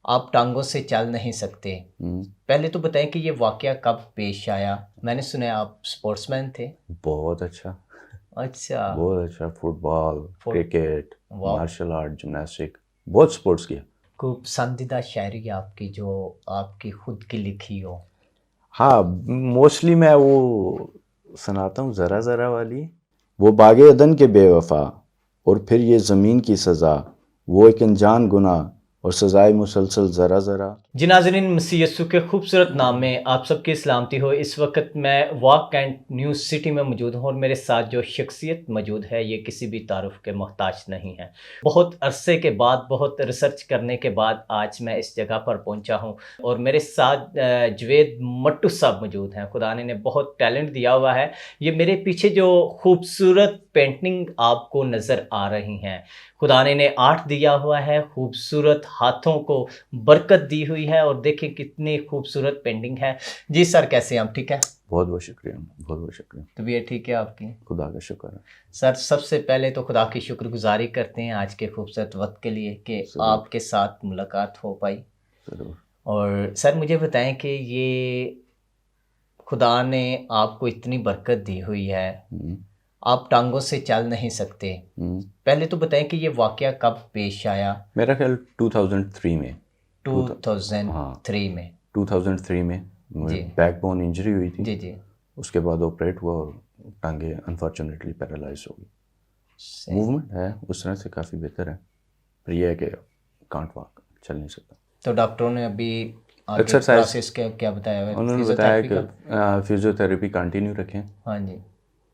آپ ٹانگوں سے چل نہیں سکتے. پہلے تو بتائیں کہ یہ واقعہ کب پیش آیا؟ میں نے سنا ہے آپ اسپورٹس مین تھے. بہت اچھا، اچھا. بہت اچھا. فٹ بال، کرکٹ، واہ. مارشل آرٹ، جمناسٹک، بہت سپورٹس کیا. کوئی پسندیدہ شاعری آپ کی جو آپ کی خود کی لکھی ہو؟ ہاں، موسٹلی میں وہ سناتا ہوں، ذرا ذرا والی. وہ باغ عدن کے بے وفا اور پھر یہ زمین کی سزا، وہ ایک انجان گناہ اور سزائے مسلسل ذرا ذرا. جی ناظرین، مسیح یسوع کے خوبصورت نام میں آپ سب کی سلامتی ہو. اس وقت میں واک کینٹ نیو سٹی میں موجود ہوں اور میرے ساتھ جو شخصیت موجود ہے یہ کسی بھی تعارف کے محتاج نہیں ہے. بہت عرصے کے بعد، بہت ریسرچ کرنے کے بعد آج میں اس جگہ پر پہنچا ہوں اور میرے ساتھ جوید مٹو صاحب موجود ہیں. خدا نے بہت ٹیلنٹ دیا ہوا ہے. یہ میرے پیچھے جو خوبصورت پینٹنگ آپ کو نظر آ رہی ہیں، خدا نے آرٹ دیا ہوا ہے، خوبصورت ہاتھوں کو برکت دی ہوئی ہے. اور دیکھیں کتنی خوبصورت پینٹنگ ہے. جی سر، کیسے ہیں آپ؟ ٹھیک ہے؟ بہت بہت شکریہ، بہت بہت شکریہ. طبیعت ٹھیک ہے آپ کی؟ خدا کا شکر ہے. سر، سب سے پہلے تو خدا کی شکر گزاری کرتے ہیں آج کے خوبصورت وقت کے لیے کہ آپ کے ساتھ ملاقات ہو پائی. ضرور. اور سر مجھے بتائیں کہ یہ خدا نے آپ کو اتنی برکت دی ہوئی ہے، آپ ٹانگوں سے چل نہیں سکتے. پہلے تو بتائیں کہ یہ واقعہ کب پیش آیا؟ میرا خیال 2003 میں. 2003 میں. 2003 میں جی. بیک بون انجری ہوئی تھی. جی جی. اس کے بعد آپریٹ ہوا اور ٹانگیں انفارچونیٹلی پیرالائز ہو گئی. موومنٹ ہے اس طرح سے کافی بہتر ہے، پر یہ ہے کہ کانٹ واک، چل نہیں سکتا. تو ڈاکٹروں نے ابھی ایکسرسائز پروسیس کیا بتایا ہے؟ انہوں نے بتایا کہ فزیوتھیراپی کنٹینیو رکھیں. ہاں جی.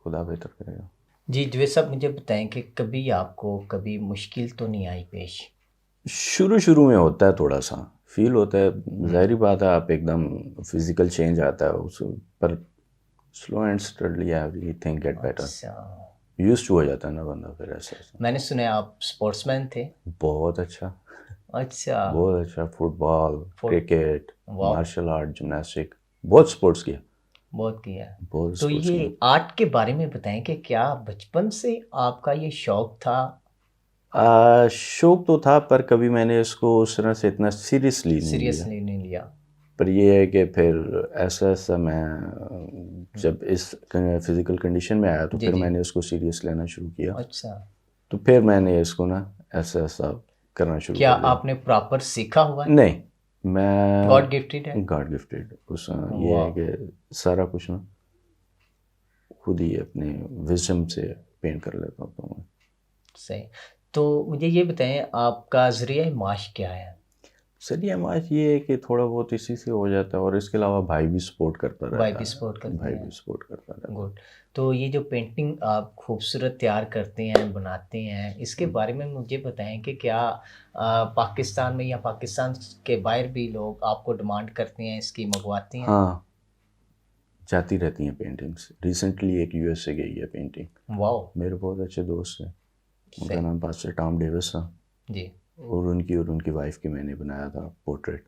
خدا بہتر کرے گا. جی جوید صاحب، مجھے بتائیں کہ کبھی آپ کو کبھی مشکل تو نہیں آئی پیش؟ شروع میں ہوتا ہے، تھوڑا سا فیل ہوتا ہے، ظاہری بات ہے. آپ ایک دم فزیکل چینج آتا ہے اس پر، slow and steadily everything get better. Use to ہو جاتا ہے نا بندہ پھر. ایسا میں نے سنا ہے آپ اسپورٹس مین تھے. بہت اچھا. اچھا. بہت اچھا. فٹ بال، کرکٹ، واہ. مارشل آرٹ، جمناسٹک، بہت سپورٹس کیا. بہت کیا. بہت تو سپورٹس کیا. یہ آرٹ کے بارے میں بتائیں کہ کیا بچپن سے آپ کا یہ شوق تھا؟ شوق تو تھا، پر کبھی میں نے اس کو اس طرح سے اتنا سیریسلی نہیں لیا. پر یہ ہے کہ پھر ایسا میں جب اس فزیکل کنڈیشن میں آیا تو پھر میں نے اس کو سیریس لینا شروع کیا. اچھا. تو پھر میں نے اس کو نا ایسا کرنا شروع کیا کر دیا. آپ نے پراپر سیکھا ہوا ہے؟ نہیں، میں گاڈ گفٹیڈ ہے. God gifted. اس یہ ہے کہ سارا کچھ نا خود ہی اپنے وزڈم سے پینٹ کر لیتا ہوں. صحیح. تو مجھے یہ بتائیں آپ کا ذریعہ معاش کیا ہے؟ ذریعہ معاش یہ ہے کہ تھوڑا بہت اسی سے ہو جاتا ہے، اور اس کے علاوہ بھائی بھی سپورٹ کرتا رہتا ہے. بھائی بھی سپورٹ کرتا رہتا ہے. گڈ. تو یہ جو پینٹنگ آپ خوبصورت تیار کرتے ہیں، بناتے ہیں، اس کے بارے میں مجھے بتائیں کہ کیا پاکستان میں یا پاکستان کے باہر بھی لوگ آپ کو ڈیمانڈ کرتے ہیں، اس کی منگواتے ہیں؟ ہاں، جاتی رہتی ہیں پینٹنگس. ریسنٹلی ایک یو ایس سے گئی ہے پینٹنگ. واو. میرے بہت اچھے دوست ہیں، ان کا نام پاسٹر ٹام ڈیوس تھا. جی. اور ان کی وائف کی میں نے بنایا تھا پورٹریٹ،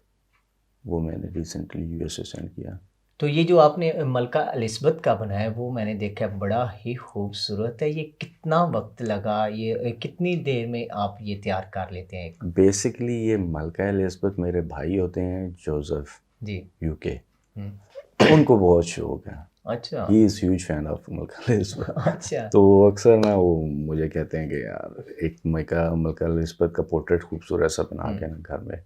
وہ میں نے ریسنٹلی یو ایس سے سینڈ کیا. تو یہ جو آپ نے ملکہ الزبتھ کا بنایا وہ میں نے دیکھا بڑا ہی خوبصورت ہے. یہ کتنا وقت لگا؟ یہ کتنی دیر میں آپ یہ تیار کر لیتے ہیں؟ بیسکلی یہ ملکہ الزبتھ میرے بھائی ہوتے ہیں جوزف، جی، یو کے. ان کو بہت شوق ہے. اچھا. He is huge fan of ملکہ الزبتھ. اچھا. تو اکثر نا وہ مجھے کہتے ہیں کہ یار ایک ملکہ الزبتھ کا پورٹریٹ خوبصورت سا بنا کے نا گھر میں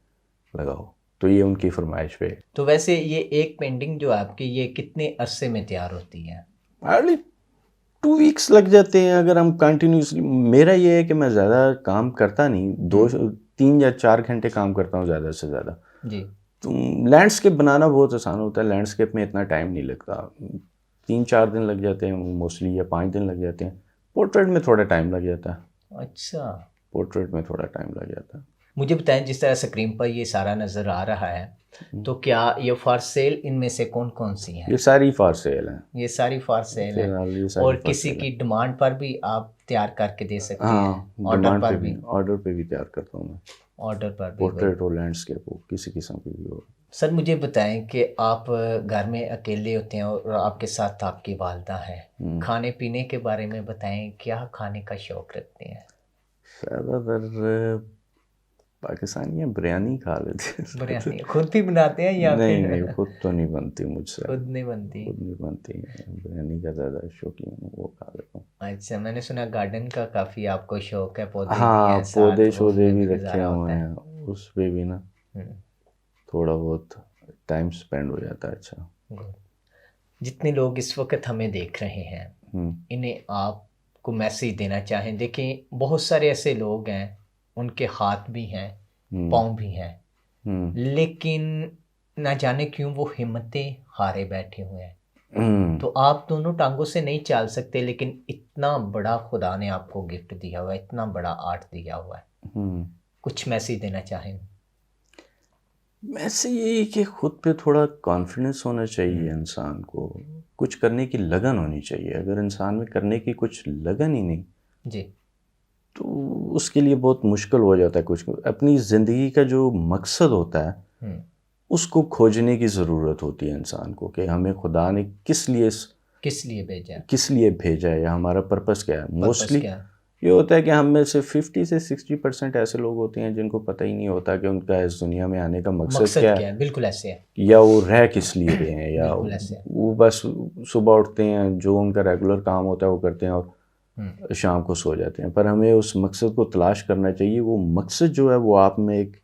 لگاؤ. تو یہ ان کی فرمائش پہ. تو ویسے یہ ایک پینٹنگ جو آپ کی یہ کتنے عرصے میں تیار ہوتی ہے؟ ہارڈلی 2 ویکس لگ جاتے ہیں اگر ہم کنٹینیوسلی. میرا یہ ہے کہ میں زیادہ کام کرتا نہیں، 3 یا 4 گھنٹے کام کرتا ہوں زیادہ سے زیادہ. جی. تو لینڈسکیپ بنانا بہت آسان ہوتا ہے. لینڈسکیپ میں اتنا ٹائم نہیں لگتا، 3-4 دن لگ جاتے ہیں موسٹلی، یا 5 دن لگ جاتے ہیں. پورٹریٹ میں تھوڑا ٹائم لگ جاتا ہے. اچھا. پورٹریٹ میں تھوڑا ٹائم لگ جاتا ہے. مجھے بتائیں جس طرح اسکرین پر یہ سارا نظر آ رہا ہے، تو کیا یہ فار سیل ان میں سے کون سی ہیں؟ یہ ساری فار سیل ہیں. یہ ساری فار سیل ہیں. اور کسی کی ڈیمانڈ پر بھی آپ تیار کر کے دے سکتے ہیں؟ ہاں، ڈیمانڈ پہ بھی، آرڈر پہ بھی تیار کرتا ہوں میں. آرڈر پر بھی، پورٹریٹ ہو، لینڈسکیپ ہو، کسی قسم کی بھی ہو. سر مجھے بتائیں کہ آپ گھر میں اکیلے ہوتے ہیں اور آپ کے ساتھ آپ کی والدہ ہیں، کھانے پینے کے بارے میں بتائیں، کیا کھانے کا شوق رکھتے ہیں؟ زیادہ تر پاکستانی ہیں بریانی کھا لیتے ہیں. بریانی خود بھی بناتے ہیں یا نہیں پھر نہیں خود تو نہیں بنتی مجھ سے, خود نہیں بنتی؟ خود نہیں بنتی. بریانی کا زیادہ شوقین ہوں, وہ کھا لیتا ہوں. اچھا, میں نے سنا گارڈن کا کافی آپ کو شوق ہے, پودے بھی ہاں ہیں ساتھ, پودے وہ شودے میں بھی بھی رکھے گزارا ہوئے ہوتا ہیں, اس پہ بھی نا ہے. تھوڑا بہت ٹائم سپینڈ ہو جاتا ہے. اچھا, جتنے لوگ اس وقت ہمیں دیکھ رہے ہیں انہیں آپ کو میسیج دینا چاہیں. دیکھیں بہت سارے ایسے لوگ ہیں ان کے ہاتھ بھی ہیں پاؤں بھی ہیں, لیکن نہ جانے کیوں وہ ہمتیں ہارے بیٹھے ہوئے ہیں. تو آپ دونوں ٹانگوں سے نہیں چال سکتے, لیکن اتنا بڑا خدا نے آپ کو گفٹ دیا ہوا ہے, اتنا بڑا آرٹ دیا ہوا ہے, کچھ میسیج دینا چاہیں؟ ویسے یہی کہ خود پہ تھوڑا کانفیڈنس ہونا چاہیے انسان کو, کچھ کرنے کی لگن ہونی چاہیے. اگر انسان میں کرنے کی کچھ لگن ہی نہیں جی تو اس کے لیے بہت مشکل ہو جاتا ہے. کچھ اپنی زندگی کا جو مقصد ہوتا ہے اس کو کھوجنے کی ضرورت ہوتی ہے انسان کو, کہ ہمیں خدا نے کس لیے بھیجا ہے یا ہمارا پرپس کیا ہے. موسٹلی یہ ہوتا ہے کہ ہم میں سے 50 سے 60% ایسے لوگ ہوتے ہیں جن کو پتہ ہی نہیں ہوتا کہ ان کا اس دنیا میں آنے کا مقصد کیا ہے. بالکل ایسے ہے, یا وہ رہ کس لیے رہے ہیں, یا وہ بس صبح اٹھتے ہیں, جو ان کا ریگولر کام ہوتا ہے وہ کرتے ہیں اور شام کو سو جاتے ہیں. پر ہمیں اس مقصد کو تلاش کرنا چاہیے. وہ مقصد جو ہے وہ آپ میں ایک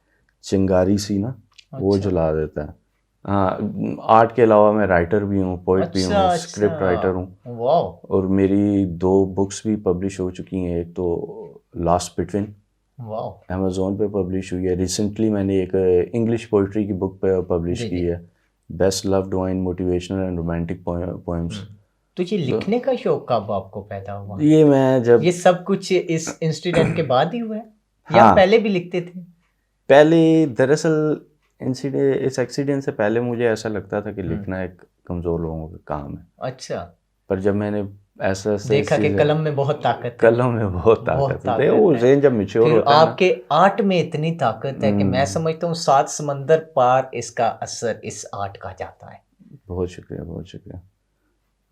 چنگاری سی نا وہ جلا دیتا ہے. ہاں, آرٹ کے علاوہ میں رائٹر بھی ہوں, پوئٹ بھی ہوں, اسکرپٹ رائٹر ہوں, اور میری 2 بکس بھی پبلش ہو چکی ہیں. ایک تو لاسٹ بٹوین امیزون پہ پبلش ہوئی ہے. ریسنٹلی میں نے ایک انگلش پوئٹری کی بک پہ پبلش کی ہے, best load wine motivational and romantic poems. تو یہ لکھنے کا شوق کب آپ کو پیدا ہوا؟ یہ میں جب یہ سب کچھ اس انسیڈنٹ کے بعد ہی ہوا ہے یا پہلے بھی لکھتے تھے؟ پہلے دراصل اس ایکسیڈنٹ سے پہلے مجھے ایسا لگتا تھا کہ لکھنا ایک کمزور لوگوں کا کام ہے. اچھا, پر جب میں نے ایسا دیکھا کہ قلم میں بہت طاقت ہے, قلم میں بہت طاقت ہے, وہ ذہن جب میچور ہوتا ہے, آپ کے آرٹ میں اتنی طاقت ہے کہ میں سمجھتا ہوں 7 سمندر پار اس کا اثر اس آرٹ کا جاتا ہے. بہت شکریہ, بہت شکریہ.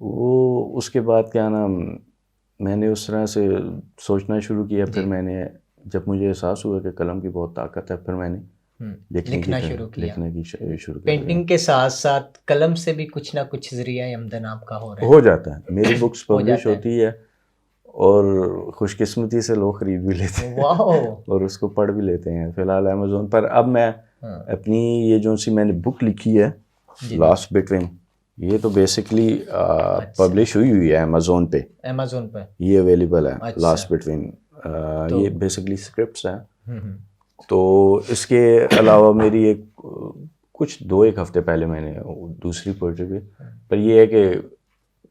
وہ اس کے بعد کیا نام میں نے اس طرح سے سوچنا شروع کیا. پھر میں نے جب مجھے احساس ہوا کہ قلم کی بہت طاقت ہے, پھر میں نے لکھنا شروع کیا. پینٹنگ پینٹنگ کے ساتھ ساتھ قلم سے بھی کچھ نہ کچھ ذریعہ آمدن آپ کا ہو جاتا ہے. میری بکس پبلش ہوتی ہے اور خوش قسمتی سے لوگ خرید بھی لیتے ہیں اور اس کو پڑھ بھی لیتے ہیں. فی الحال امیزون پر اب میں اپنی یہ جو سی میں نے بک لکھی ہے لاسٹ بٹوین, یہ تو بیسکلی پبلش ہوئی ہے امیزون پہ, یہ اویلیبل ہے لاسٹ بٹوین. یہ بیسکلی اسکرپٹس ہیں. تو اس کے علاوہ میری ایک کچھ 2-1 ہفتے پہلے میں نے دوسری پوئٹری بھی, پر یہ ہے کہ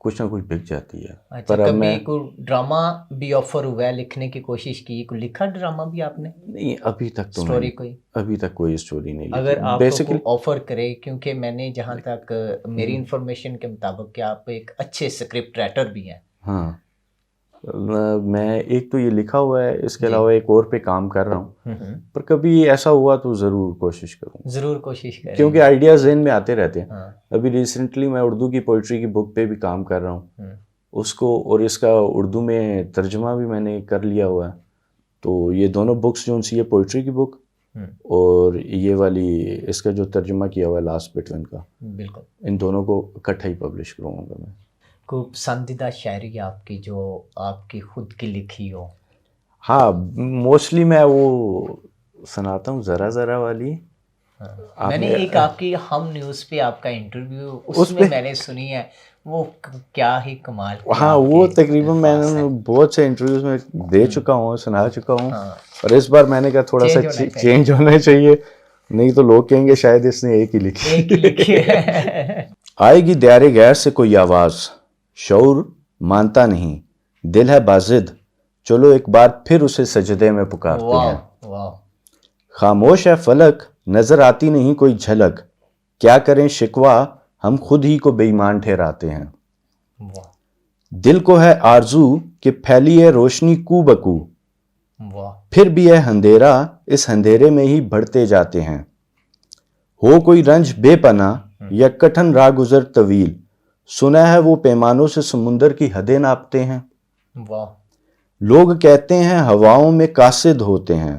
کچھ نہ کچھ بک جاتی ہے. پر اب میں کوئی ڈرامہ بھی آفر ہوا ہے لکھنے کی کوشش کی, کوئی لکھا ڈرامہ بھی آپ نے؟ نہیں, ابھی تک تو اسٹوری کوئی ابھی تک کوئی اسٹوری نہیں لکھی. اگر آپ کو آفر کرے, کیونکہ میں نے جہاں تک میری انفارمیشن کے مطابق کہ آپ ایک اچھے اسکرپٹ رائٹر بھی ہیں. ہاں, میں ایک تو یہ لکھا ہوا ہے, اس کے علاوہ ایک اور پہ کام کر رہا ہوں. پر کبھی ایسا ہوا تو ضرور کوشش کروں, کیونکہ آئیڈیاز ذہن میں آتے رہتے ہیں. ابھی ریسنٹلی میں اردو کی پوئٹری کی بک پہ بھی کام کر رہا ہوں اس کو, اور اس کا اردو میں ترجمہ بھی میں نے کر لیا ہوا ہے. تو یہ دونوں بکس جو سی, یہ پوئٹری کی بک اور یہ والی اس کا جو ترجمہ کیا ہوا ہے لاسٹ بٹوین کا, بالکل ان دونوں کو اکٹھا ہی پبلش کروں گا میں. کوئی پسندیدہ شاعری آپ کی جو آپ کی خود کی لکھی ہو؟ ہاں, موسٹلی میں وہ سناتا ہوں ذرا ذرا والی. میں نے ایک آپ کی ہم نیوز پہ آپ کا انٹرویو اس میں نے سنی ہے, وہ کیا ہی کمال. ہاں, وہ تقریباً میں نے بہت سے انٹرویوز میں دے چکا ہوں, سنا چکا ہوں, اور اس بار میں نے کہا تھوڑا سا چینج ہونا چاہیے, نہیں تو لوگ کہیں گے شاید اس نے ایک ہی لکھی. آئے گی دیار غیر سے کوئی آواز, شعور مانتا نہیں, دل ہے بازد, چلو ایک بار پھر اسے سجدے میں پکارتے ہیں. خاموش ہے فلک, نظر آتی نہیں کوئی جھلک, کیا کریں شکوہ ہم خود ہی کو بے ایمان ٹھہراتے ہیں. دل کو ہے آرزو کہ پھیلی ہے روشنی کو بکو, پھر بھی ہے اندھیرا, اس اندھیرے میں ہی بڑھتے جاتے ہیں. ہو کوئی رنج بے پناہ یا کٹھن راہ گزر طویل, سنا ہے وہ پیمانوں سے سمندر کی حدیں ناپتے ہیں. لوگ کہتے ہیں ہواؤں میں قاصد ہوتے ہیں,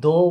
2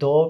2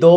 2